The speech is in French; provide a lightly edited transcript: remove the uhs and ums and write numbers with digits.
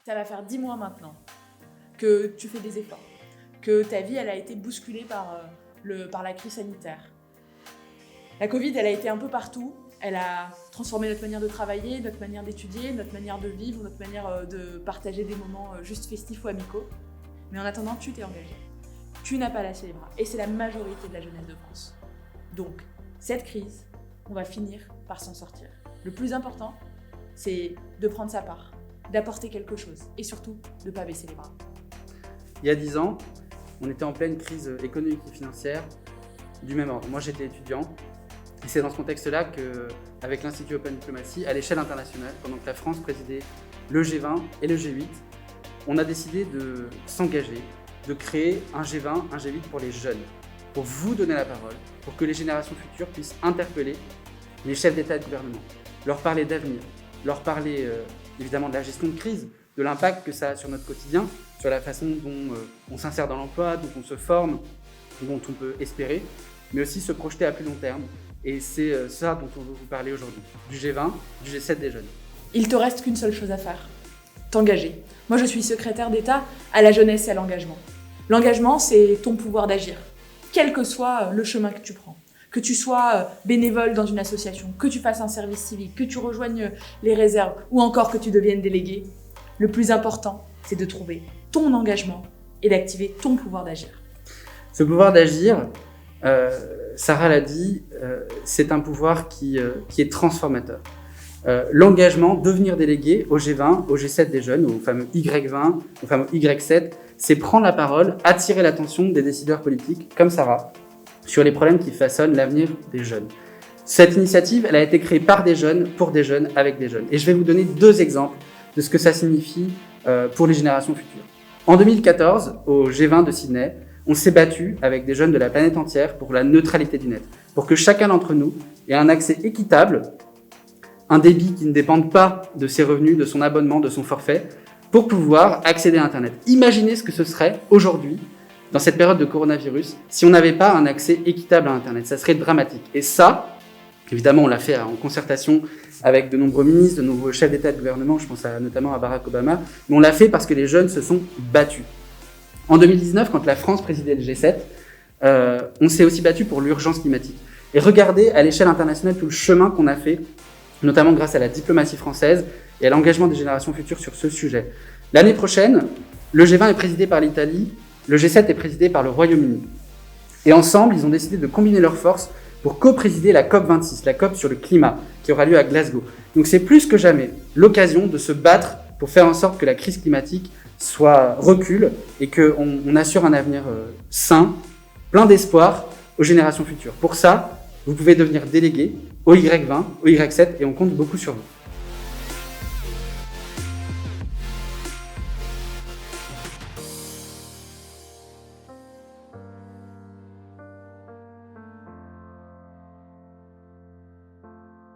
Ça va faire 10 mois maintenant que tu fais des efforts, que ta vie elle a été bousculée par la crise sanitaire. La Covid, elle a été un peu partout. Elle a transformé notre manière de travailler, notre manière d'étudier, notre manière de vivre, notre manière de partager des moments juste festifs ou amicaux. Mais en attendant, tu t'es engagé. Tu n'as pas lâché les bras. Et c'est la majorité de la jeunesse de France. Donc, cette crise, on va finir par s'en sortir. Le plus important, c'est de prendre sa part, d'apporter quelque chose et surtout de ne pas baisser les bras. Il y a 10 ans, on était en pleine crise économique et financière du même ordre. Moi, j'étais étudiant et c'est dans ce contexte-là qu'avec l'Institut Open Diplomacy, à l'échelle internationale, pendant que la France présidait le G20 et le G8, on a décidé de s'engager, de créer un G20, un G8 pour les jeunes, pour vous donner la parole, pour que les générations futures puissent interpeller les chefs d'État et de gouvernement, leur parler d'avenir, leur parler évidemment de la gestion de crise, de l'impact que ça a sur notre quotidien, sur la façon dont on s'insère dans l'emploi, dont on se forme, dont on peut espérer, mais aussi se projeter à plus long terme. Et c'est ça dont on veut vous parler aujourd'hui, du G20, du G7 des jeunes. Il te reste qu'une seule chose à faire, t'engager. Moi, je suis secrétaire d'État à la jeunesse et à l'engagement. L'engagement, c'est ton pouvoir d'agir, quel que soit le chemin que tu prends. Que tu sois bénévole dans une association, que tu fasses un service civique, que tu rejoignes les réserves ou encore que tu deviennes délégué, le plus important, c'est de trouver ton engagement et d'activer ton pouvoir d'agir. Ce pouvoir d'agir, Sarah l'a dit, c'est un pouvoir qui est transformateur. L'engagement, devenir délégué au G20, au G7 des jeunes, au fameux Y20, au fameux Y7, c'est prendre la parole, attirer l'attention des décideurs politiques, comme Sarah, sur les problèmes qui façonnent l'avenir des jeunes. Cette initiative, elle a été créée par des jeunes, pour des jeunes, avec des jeunes. Et je vais vous donner 2 exemples de ce que ça signifie pour les générations futures. En 2014, au G20 de Sydney, on s'est battu avec des jeunes de la planète entière pour la neutralité du net, pour que chacun d'entre nous ait un accès équitable, un débit qui ne dépende pas de ses revenus, de son abonnement, de son forfait, pour pouvoir accéder à Internet. Imaginez ce que ce serait aujourd'hui, dans cette période de coronavirus, si on n'avait pas un accès équitable à Internet. Ça serait dramatique. Et ça, évidemment, on l'a fait en concertation avec de nombreux ministres, de nombreux chefs d'État et de gouvernement, je pense notamment à Barack Obama, mais on l'a fait parce que les jeunes se sont battus. En 2019, quand la France présidait le G7, on s'est aussi battu pour l'urgence climatique. Et regardez à l'échelle internationale tout le chemin qu'on a fait, notamment grâce à la diplomatie française et à l'engagement des générations futures sur ce sujet. L'année prochaine, le G20 est présidé par l'Italie, le G7 est présidé par le Royaume-Uni. Et ensemble, ils ont décidé de combiner leurs forces pour co-présider la COP26, la COP sur le climat, qui aura lieu à Glasgow. Donc c'est plus que jamais l'occasion de se battre pour faire en sorte que la crise climatique recule et qu'on assure un avenir sain, plein d'espoir aux générations futures. Pour ça, vous pouvez devenir délégué au Y20, au Y7 et on compte beaucoup sur vous.